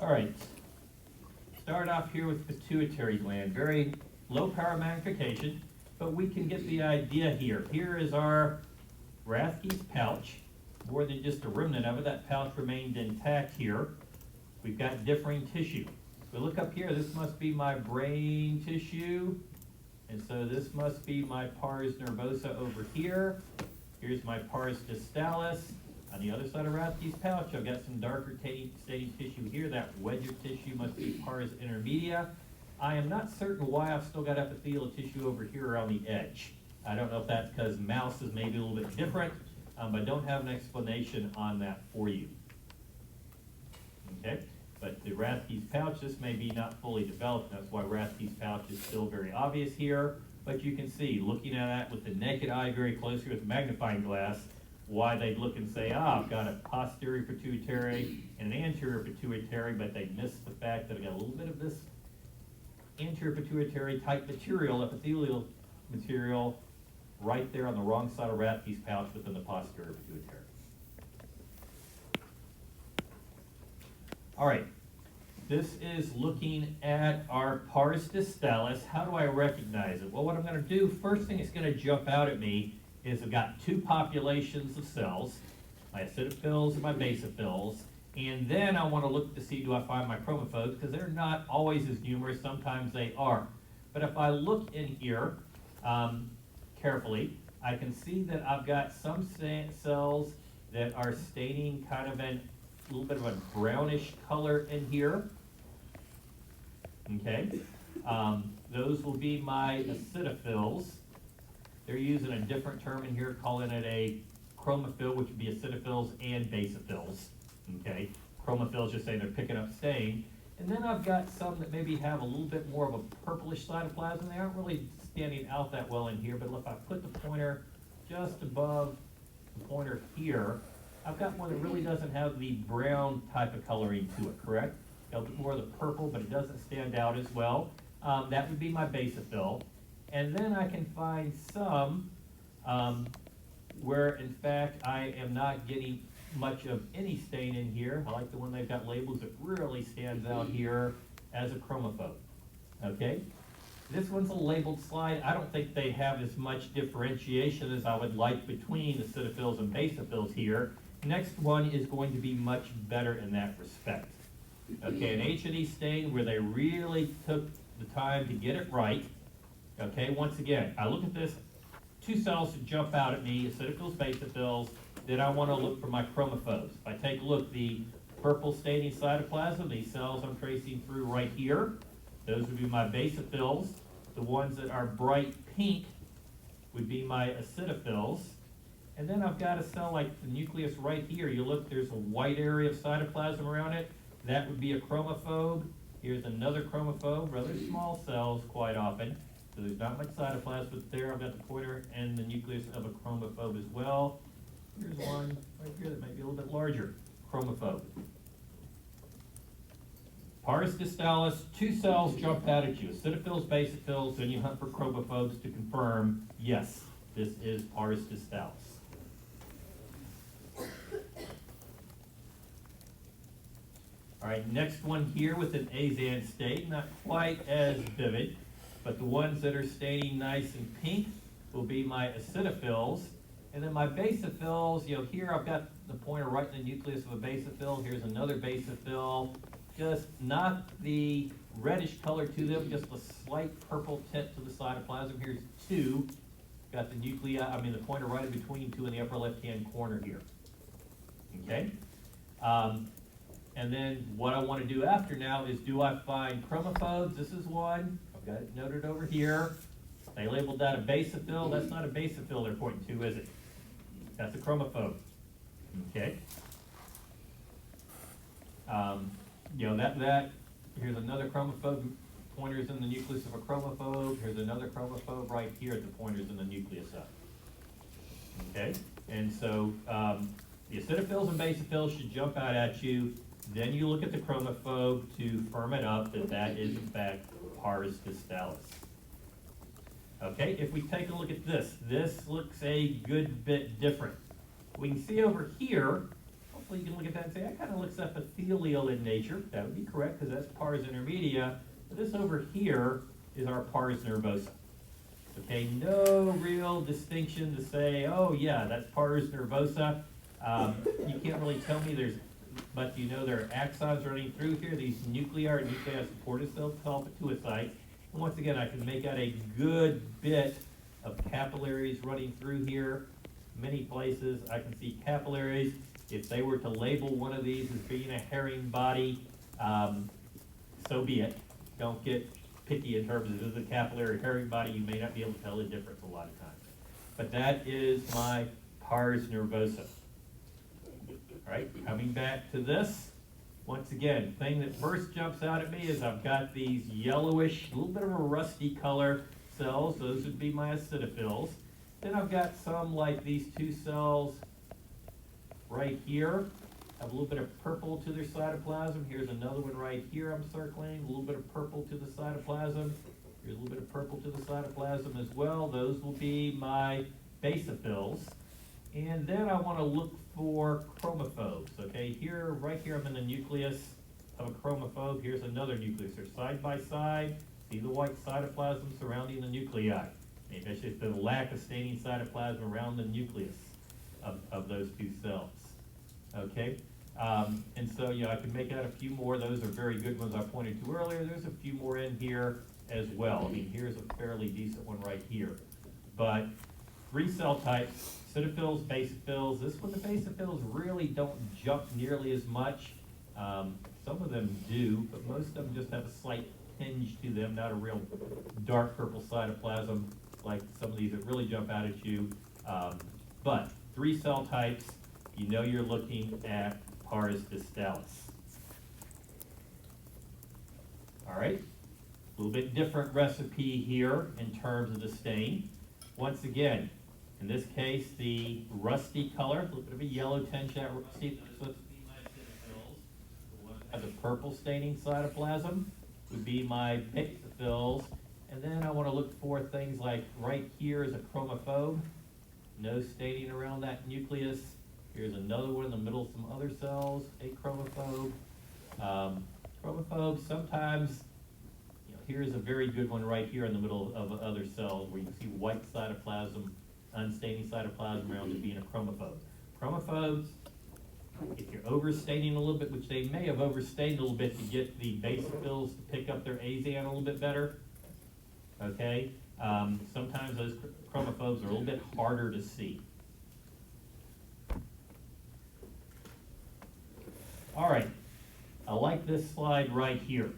All right. Start off here with pituitary gland. Very low power magnification, but we can get the idea here. Here is our Rathke's pouch. More than just a remnant of it, that pouch remained intact here. We've got differing tissue. We look up here, this must be my brain tissue, and so this must be my pars nervosa over here. Here's my pars distalis. On the other side of Rathke's pouch, I've got some darker staining tissue here. That wedger tissue must be pars intermedia. I am not certain why I've still got epithelial tissue over here around the edge. I don't know if that's because mouse is maybe a little bit different, but I don't have an explanation on that for you. Okay, but the Rathke's pouch, this may be not fully developed. That's why Rathke's pouch is still very obvious here. But you can see, looking at that with the naked eye very closely with a magnifying glass, why they'd look and say, I've got a posterior pituitary and an anterior pituitary, but they miss the fact that I got a little bit of this anterior pituitary type material, epithelial material, right there on the wrong side of Rathke's pouch within the posterior pituitary. All right, this is looking at our pars distalis. How do I recognize it? Well, what I'm going to do, first thing that's going to jump out at me is I've got two populations of cells, my acidophils and my basophils, and then I want to look to see, do I find my chromophobes, because they're not always as numerous, sometimes they are. But if I look in here carefully, I can see that I've got some cells that are staining kind of a little bit of a brownish color in here. Okay, those will be my acidophils. They're using a different term in here, calling it a chromophil, which would be acidophils and basophils. Okay, chromophils just saying they're picking up stain. And then I've got some that maybe have a little bit more of a purplish cytoplasm. They aren't really standing out that well in here, but if I put the pointer just above the pointer here, I've got one that really doesn't have the brown type of coloring to it, correct? Got a bit more of the purple, but it doesn't stand out as well. That would be my basophil. And then I can find some where, in fact, I am not getting much of any stain in here. I like the one they've got labels that really stands out here as a chromophobe. Okay? This one's a labeled slide. I don't think they have as much differentiation as I would like between acidophils and basophils here. Next one is going to be much better in that respect. Okay, an H&E stain where they really took the time to get it right. Okay, once again, I look at this, two cells that jump out at me, acidophils, basophils, then I want to look for my chromophobes. If I take a look, the purple staining cytoplasm, these cells I'm tracing through right here, those would be my basophils. The ones that are bright pink would be my acidophils. And then I've got a cell like the nucleus right here. You look, there's a white area of cytoplasm around it. That would be a chromophobe. Here's another chromophobe, rather small cells quite often. So there's not much cytoplasm, but there I've got the pointer and the nucleus of a chromophobe as well. Here's one right here that might be a little bit larger, chromophobe. Pars distalis, two cells jump out at you, acidophils, basophils, and you hunt for chromophobes to confirm, yes, this is pars distalis. All right, next one here with an azan stain, not quite as vivid, but the ones that are staining nice and pink will be my acidophils. And then my basophils, you know, here I've got the pointer right in the nucleus of a basophil. Here's another basophil. Just not the reddish color to them, just a slight purple tint to the cytoplasm. Here's two. Got the the pointer right in between two in the upper left-hand corner here. Okay? And then what I want to do after now is, do I find chromophobes? This is one. I've got it noted over here. They labeled that a basophil. That's not a basophil they're pointing to, is it? That's a chromophobe. Okay. Here's another chromophobe. Pointers in the nucleus of a chromophobe. Here's another chromophobe right here at the pointers in the nucleus of. Okay. And so the acidophils and basophils should jump out at you. Then you look at the chromophobe to firm it up that that is in fact pars distalis. Okay, if we take a look at this, this looks a good bit different. We can see over here, hopefully you can look at that and say, that kind of looks epithelial in nature. That would be correct, because that's pars intermedia. But this over here is our pars nervosa. Okay, no real distinction to say, oh yeah, that's pars nervosa. You can't really tell me but you know there are axons running through here. These nuclei are nuclei supportive cells called pituocytes. And once again, I can make out a good bit of capillaries running through here. Many places I can see capillaries. If they were to label one of these as being a herring body, so be it. Don't get picky in terms of is it a capillary herring body. You may not be able to tell the difference a lot of times. But that is my pars nervosa. All right, coming back to this. Once again, thing that first jumps out at me is I've got these yellowish, a little bit of a rusty color cells. Those would be my acidophils. Then I've got some like these two cells right here. Have a little bit of purple to their cytoplasm. Here's another one right here I'm circling. A little bit of purple to the cytoplasm. Here's a little bit of purple to the cytoplasm as well. Those will be my basophils. And then I want to look for chromophobes. Okay, right here I'm in the nucleus of a chromophobe. Here's another nucleus. They're side by side. See the white cytoplasm surrounding the nuclei. Maybe I should say the lack of staining cytoplasm around the nucleus of those two cells. Okay, and so I can make out a few more. Those are very good ones I pointed to earlier. There's a few more in here as well. I mean, here's a fairly decent one right here. But 3 cell types, acidophils, basophils. This one, the basophils really don't jump nearly as much. Some of them do, but most of them just have a slight tinge to them, not a real dark purple cytoplasm like some of these that really jump out at you. But 3 cell types, you're looking at pars distalis. All right, a little bit different recipe here in terms of the stain. Once again, in this case, the rusty color, a little bit of a yellow tinge that rusty, so it's my acidophils. The one that has a purple staining cytoplasm would be my basophils. And then I want to look for things like right here is a chromophobe. No staining around that nucleus. Here's another one in the middle of some other cells, a chromophobe. Chromophobes, sometimes, here's a very good one right here in the middle of other cells where you can see white cytoplasm, unstaining cytoplasm around it being a chromophobe. Chromophobes, if you're overstaining a little bit, which they may have overstained a little bit to get the basophils to pick up their azan a little bit better, okay? Sometimes those chromophobes are a little bit harder to see. All right, I like this slide right here.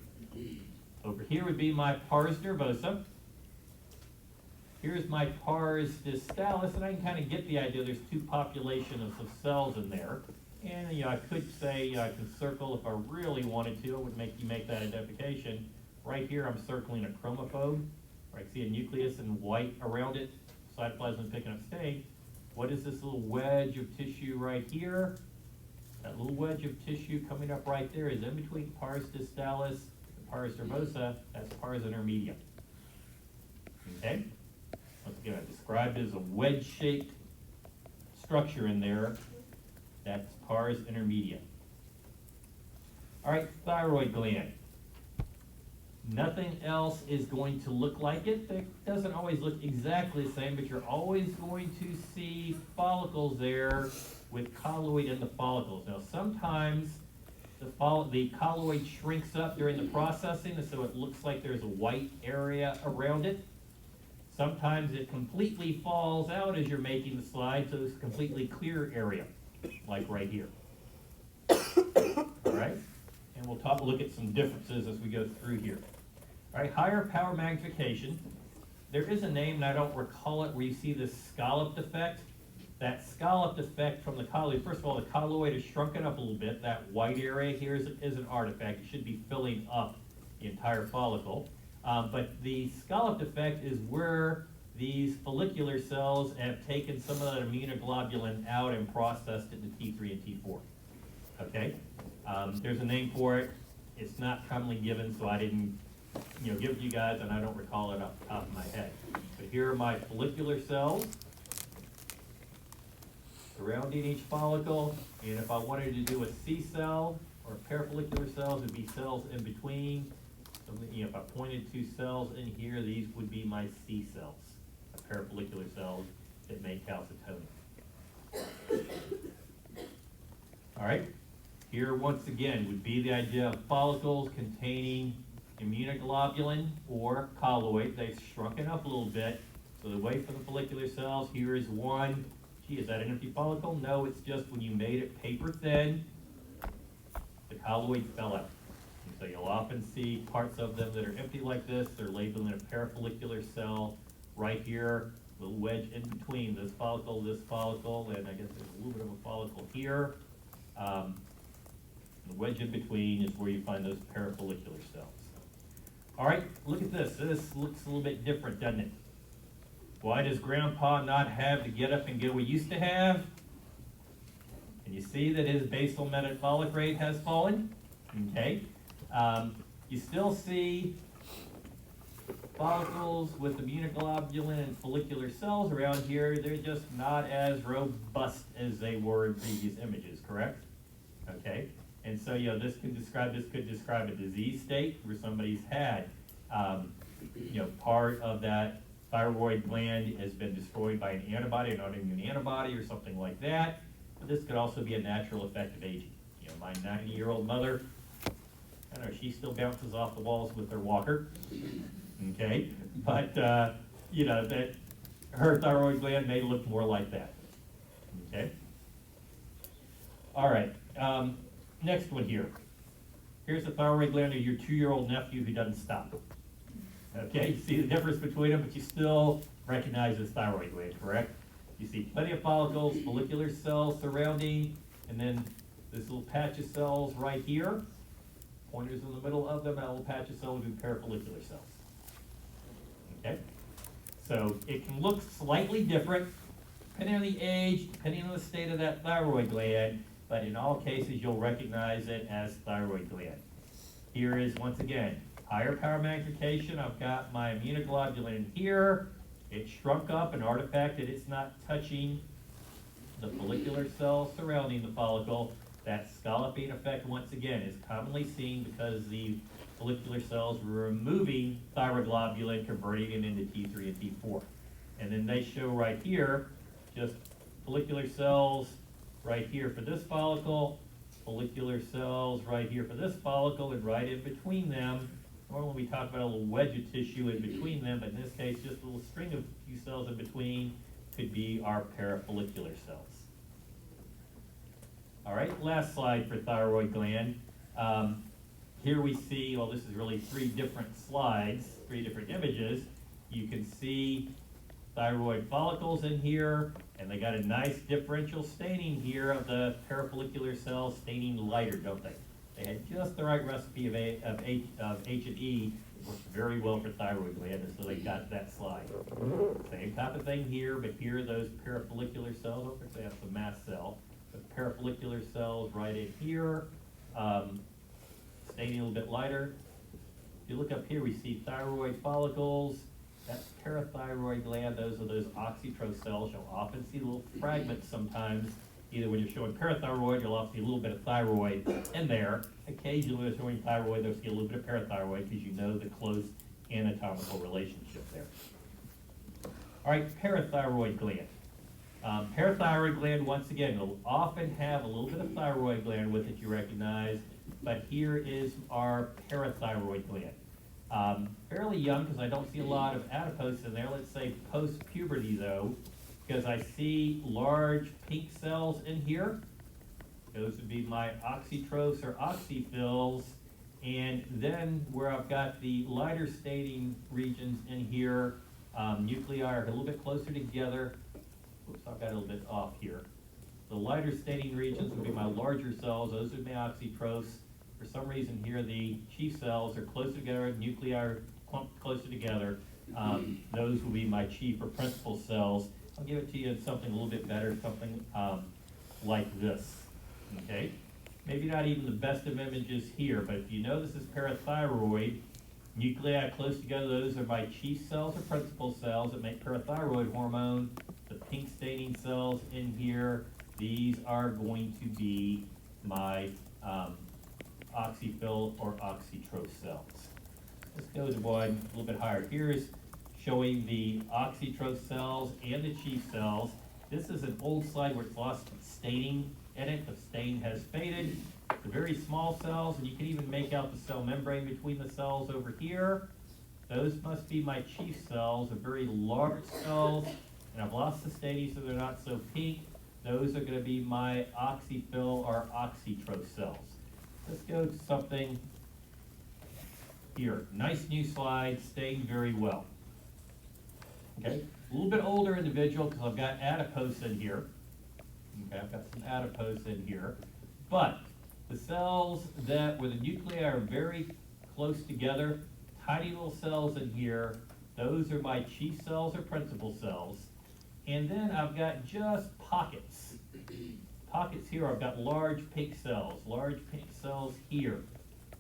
Over here would be my pars nervosa. Here's my pars distalis, and I can kind of get the idea there's 2 populations of cells in there. And I could say, I can circle if I really wanted to. I would make you make that identification. Right here I'm circling a chromophobe. I see a nucleus in white around it, cytoplasm picking up stain. What is this little wedge of tissue right here? That little wedge of tissue coming up right there is in between pars distalis and pars nervosa. That's pars intermedia. Okay? Once again, I described it as a wedge-shaped structure in there. That's pars intermedia. All right, thyroid gland. Nothing else is going to look like it. It doesn't always look exactly the same, but you're always going to see follicles there with colloid in the follicles. Now, sometimes the colloid shrinks up during the processing, and so it looks like there's a white area around it. Sometimes it completely falls out as you're making the slide, so it's a completely clear area, like right here. All right? And we'll look at some differences as we go through here. All right, higher power magnification. There is a name, and I don't recall it, where you see this scalloped effect. That scalloped effect from the colloid, first of all, the colloid is shrunken up a little bit. That white area here is an artifact. It should be filling up the entire follicle. But the scalloped effect is where these follicular cells have taken some of that immunoglobulin out and processed it into T3 and T4. Okay? There's a name for it. It's not commonly given, so I didn't give it to you guys, and I don't recall it off the top of my head. But here are my follicular cells. surrounding each follicle. And if I wanted to do a C cell or parafollicular cells, it'd be cells in between. So, if I pointed to cells in here, these would be my C cells, parafollicular cells that make calcitonin. All right, here once again would be the idea of follicles containing immunoglobulin or colloid. They've shrunken up a little bit. So the way for the follicular cells, here is one. Gee, is that an empty follicle? No, it's just when you made it paper thin, the colloid fell out. And so you'll often see parts of them that are empty like this. They're labeled in a parafollicular cell right here, little wedge in between this follicle, and I guess there's a little bit of a follicle here. The wedge in between is where you find those parafollicular cells. All right, look at this. This looks a little bit different, doesn't it? Why does Grandpa not have the get up and go we used to have? Can you see that his basal metabolic rate has fallen? Okay. You still see follicles with immunoglobulin and follicular cells around here. They're just not as robust as they were in previous images, correct? Okay. And so, this could describe a disease state where somebody's had, part of that thyroid gland has been destroyed by an antibody, an autoimmune antibody or something like that. But this could also be a natural effect of aging. My 90-year-old mother, I don't know, she still bounces off the walls with her walker, okay? But, that her thyroid gland may look more like that, okay? All right. Next one here. Here's the thyroid gland of your 2-year-old nephew who doesn't stop. Okay, you see the difference between them, but you still recognize this thyroid gland, correct? You see plenty of follicles, follicular cells surrounding, and then this little patch of cells right here. Pointers in the middle of them, that little patch of cells would be parafollicular cells. Okay? So it can look slightly different, depending on the age, depending on the state of that thyroid gland, but in all cases, you'll recognize it as thyroid gland. Here is, once again, higher power magnification. I've got my immunoglobulin here. It shrunk up, an artifact that it's not touching the follicular cells surrounding the follicle. That scalloping effect, once again, is commonly seen because the follicular cells were removing thyroglobulin, converting it into T3 and T4. And then they show right here, just follicular cells right here for this follicle, follicular cells right here for this follicle, and right in between them. Normally we talk about a little wedge of tissue in between them, but in this case, just a little string of few cells in between could be our parafollicular cells. All right, last slide for thyroid gland. Here we see, well, this is really 3 different slides, 3 different images. You can see thyroid follicles in here, and they got a nice differential staining here of the parafollicular cells, staining lighter, don't they? They had just the right recipe of H&E. It works very well for thyroid gland, and so they got that slide. Same type of thing here, but here are those parafollicular cells. Don't forget that's the mast cell. The parafollicular cells right in here, staining a little bit lighter. If you look up here, we see thyroid follicles. That's parathyroid gland. Those are those oxytro cells. You'll often see little fragments sometimes. Either when you're showing parathyroid, you'll often see a little bit of thyroid in there. Occasionally when you're showing thyroid, they'll see a little bit of parathyroid because you know the close anatomical relationship there. All right, parathyroid gland. Parathyroid gland, once again, will often have a little bit of thyroid gland with it you recognize, but here is our parathyroid gland. Fairly young because I don't see a lot of adipose in there. Let's say post-puberty though, because I see large pink cells in here. Those would be my oxytros or oxyphils. And then where I've got the lighter staining regions in here, nuclei are a little bit closer together. Oops, I've got a little bit off here. The lighter staining regions would be my larger cells. Those would be oxytros. For some reason here, the chief cells are closer together, nuclei are clumped closer together. Those will be my chief or principal cells. I'll give it to you in something a little bit better, something like this, okay? Maybe not even the best of images here, but if you know this is parathyroid, nuclei close together, those are my chief cells or principal cells that make parathyroid hormone. The pink staining cells in here these are going to be my oxyphil or oxytroph cells. Let's go to one a little bit higher. Here's showing the oxytroph cells and the chief cells. This is an old slide where it's lost staining in it. The stain has faded. The very small cells, and you can even make out the cell membrane between the cells over here. Those must be my chief cells, the very large cells, and I've lost the staining so they're not so pink. Those are going to be my oxyphil or oxytroph cells. Let's go to something here. Nice new slide, staying very well. Okay, a little bit older individual because I've got adipose in here. Okay, I've got some adipose in here. But the cells that where the nuclei are very close together, tiny little cells in here, those are my chief cells or principal cells. And then I've got just pockets. Pockets here, I've got large pink cells here.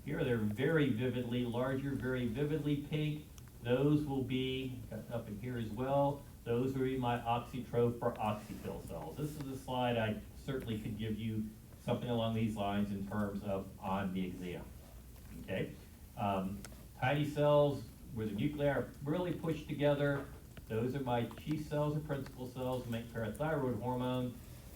Here they're very vividly larger, very vividly pink. Those will be, got up in here as well, those will be my oxytroph or oxyphil cells. This is a slide I certainly could give you something along these lines in terms of on the exam. Okay, tiny cells where the nuclei are really pushed together, those are my chief cells or principal cells that make parathyroid hormone.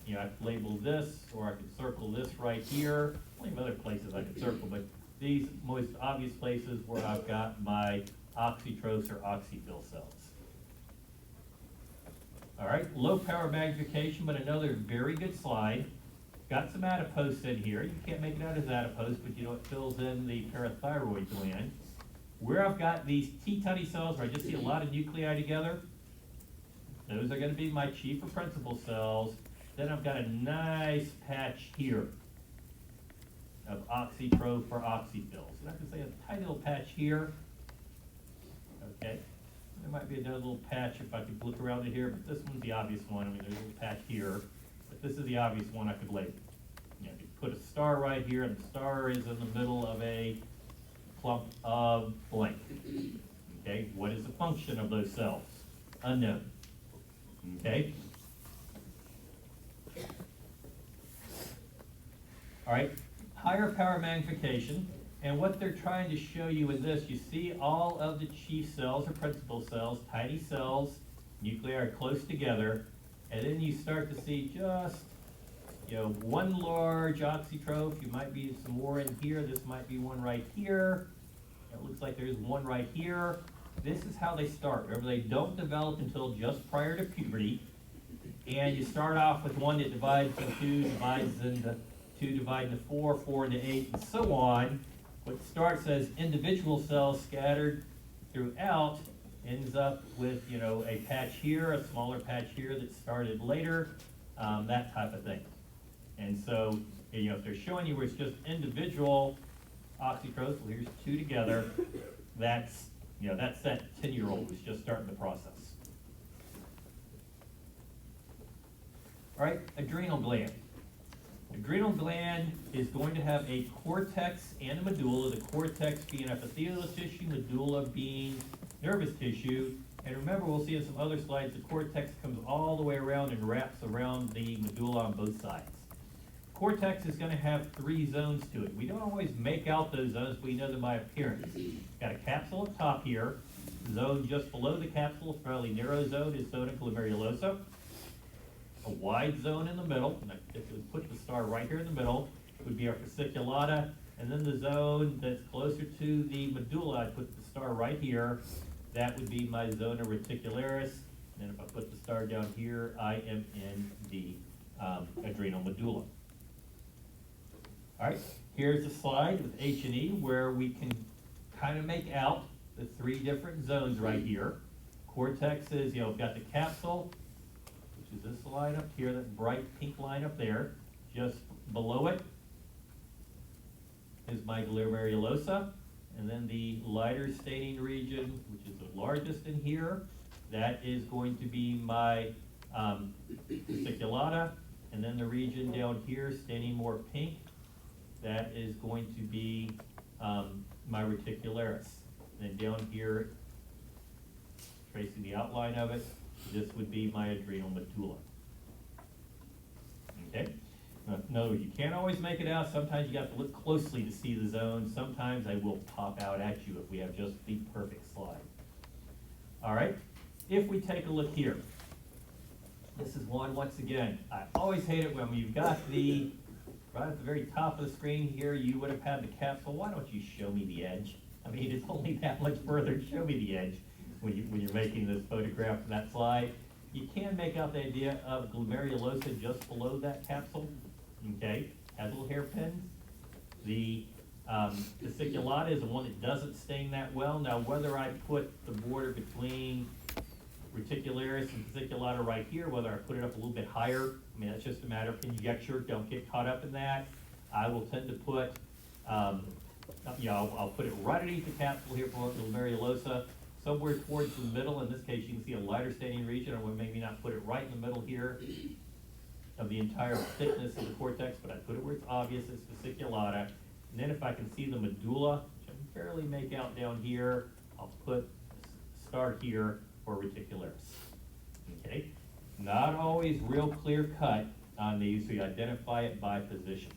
You know, I can label this, or I can circle this right here. Plenty of other places I can circle, but these most obvious places where I've got my oxytrophs or oxyphil cells. All right, low power magnification, but another very good slide. Got some adipose in here. You can't make it out as adipose, but you know it fills in the parathyroid gland. Where I've got these T-tiny cells where I just see a lot of nuclei together, those are going to be my chief or principal cells. Then I've got a nice patch here of oxytroph or oxyphils. And I can say a tiny little patch here. Okay. There might be another little patch if I could look around it here, but this one's the obvious one. I mean, there's a little patch here, but this is the obvious one I could label. You know, you put a star right here, and the star is in the middle of a clump of blank. Okay, what is the function of those cells? Unknown. Okay. All right, higher power magnification, and what they're trying to show you in this, you see all of the chief cells or principal cells, tiny cells, nuclei are close together, and then you start to see just, you know, one large oxytroph. You might be some more in here. This might be one right here. It looks like there's one right here. This is how they start. Remember, they don't develop until just prior to puberty, and you start off with one that divides into two, divides into 2 divided into 4, 4 into 8, and so on. What starts as individual cells scattered throughout ends up with, you know, a patch here, a smaller patch here that started later, that type of thing. And so, you know, if they're showing you where it's just individual oxytrophs, well, here's 2 together, that's, you know, that's that 10-year-old who's just starting the process. All right, adrenal gland. Adrenal gland is going to have a cortex and a medulla, the cortex being epithelial tissue, medulla being nervous tissue. And remember, we'll see in some other slides, the cortex comes all the way around and wraps around the medulla on both sides. Cortex is going to have 3 zones to it. We don't always make out those zones, but we know them by appearance. Got a capsule at top here. Zone just below the capsule, a fairly narrow zone, is zona glomerulosa. A wide zone in the middle, and if we put the star right here in the middle, would be our fasciculata, and then the zone that's closer to the medulla, I'd put the star right here, that would be my zona reticularis, and then if I put the star down here, I am in the adrenal medulla. All right, here's a slide with H&E where we can kind of make out the 3 different zones right here. Cortex is, you know, got the capsule, which is this line up here, that bright pink line up there. Just below it is my glomerulosa, and then the lighter staining region, which is the largest in here, that is going to be my fasciculata, and then the region down here, staining more pink, that is going to be my reticularis. And then down here, tracing the outline of it, this would be my adrenal medulla. Okay? No, you can't always make it out. Sometimes you have to look closely to see the zone. Sometimes they will pop out at you if we have just the perfect slide. All right, if we take a look here, this is one, once again, I always hate it when you've got the, right at the very top of the screen here, you would have had the capsule. Why don't you show me the edge? I mean, it's only that much further. Show me the edge when you're making this photograph from that slide. You can make out the idea of glomerulosa just below that capsule, okay? Has little hairpins. The fasciculata is the one that doesn't stain that well. Now, whether I put the border between reticularis and fasciculata right here, whether I put it up a little bit higher, I mean, that's just a matter of conjecture. Don't get caught up in that. I will tend to put, I'll put it right underneath the capsule here for glomerulosa, somewhere towards the middle. In this case, you can see a lighter staining region, or maybe not put it right in the middle here of the entire thickness of the cortex, but I put it where it's obvious, it's fasciculata. And then if I can see the medulla, which I can barely make out down here, I'll put a star here for reticularis. Okay? Not always real clear cut on these, so you identify it by position.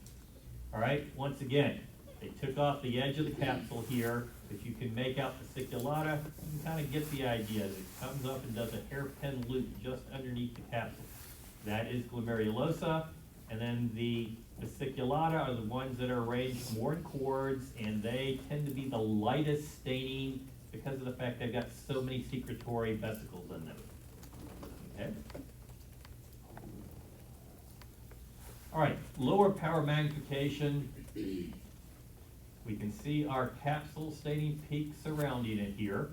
All right, once again, they took off the edge of the capsule here, but you can make out fasciculata. You can kind of get the idea. It comes up and does a hairpin loop just underneath the capsule. That is glomerulosa, and then the fasciculata are the ones that are arranged more in cords, and they tend to be the lightest staining because of the fact they've got so many secretory vesicles in them. Okay? All right, lower power magnification. We can see our capsule staining peak surrounding it here.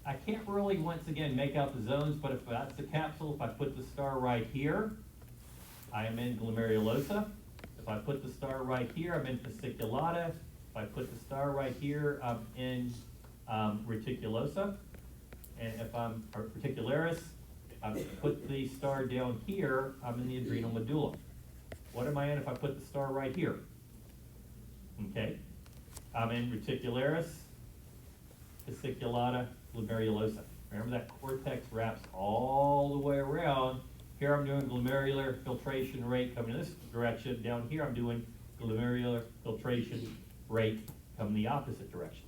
I can't really, once again, make out the zones, but if that's the capsule, if I put the star right here, I am in glomerulosa. If I put the star right here, I'm in fasciculata. If I put the star right here, I'm in reticulosa. And if I'm reticularis, I put the star down here, I'm in the adrenal medulla. What am I in if I put the star right here? Okay, I'm in reticularis, fasciculata, glomerulosa. Remember that cortex wraps all the way around. Here I'm doing glomerular filtration rate coming in this direction. Down here I'm doing glomerular filtration rate coming the opposite direction.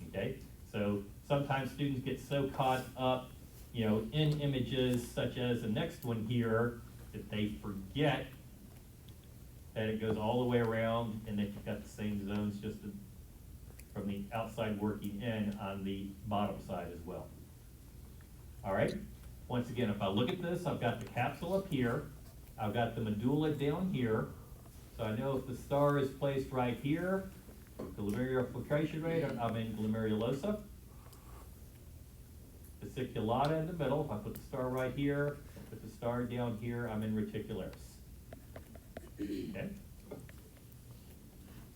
Okay, so sometimes students get so caught up, in images such as the next one here that they forget that it goes all the way around and that you've got the same zones just from the outside working in on the bottom side as well. All right, once again, if I look at this, I've got the capsule up here, I've got the medulla down here, so I know if the star is placed right here, glomerular filtration rate, I'm in glomerulosa. Fasciculata in the middle, if I put the star right here, put the star down here, I'm in reticularis. Okay?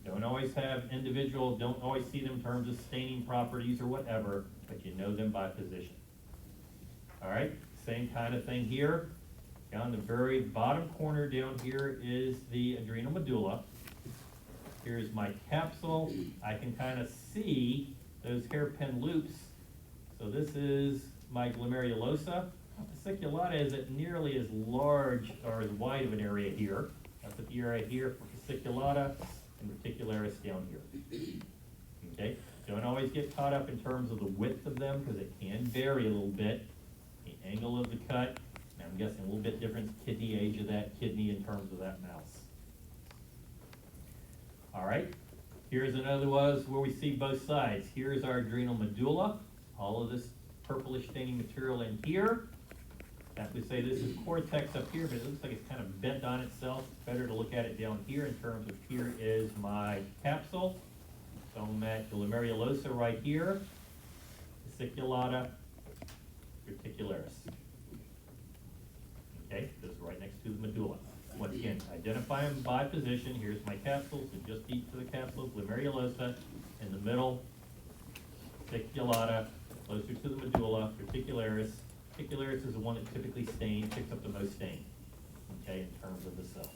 Don't always see them in terms of staining properties or whatever, but you know them by position. All right, same kind of thing here. Down the very bottom corner down here is the adrenal medulla. Here's my capsule. I can kind of see those hairpin loops. So this is my glomerulosa. Fasciculata isn't nearly as large or as wide of an area here. I'll put the area here for fasciculata and reticularis down here. Okay, don't always get caught up in terms of the width of them because it can vary a little bit. The angle of the cut, and I'm guessing a little bit different kidney age of that kidney in terms of that mouse. All right, here's another one where we see both sides. Here's our adrenal medulla. All of this purplish staining material in here. That would say this is cortex up here, but it looks like it's kind of bent on itself. It's better to look at it down here in terms of here is my capsule. So I'm at glomerulosa right here, fasciculata, reticularis. Okay, this is right next to the medulla. Once again, identify them by position. Here's my capsule, so just each of the capsules, glomerulosa. In the middle, fasciculata, closer to the medulla, reticularis. Reticularis is the one that typically picks up the most stain, okay, in terms of the cells.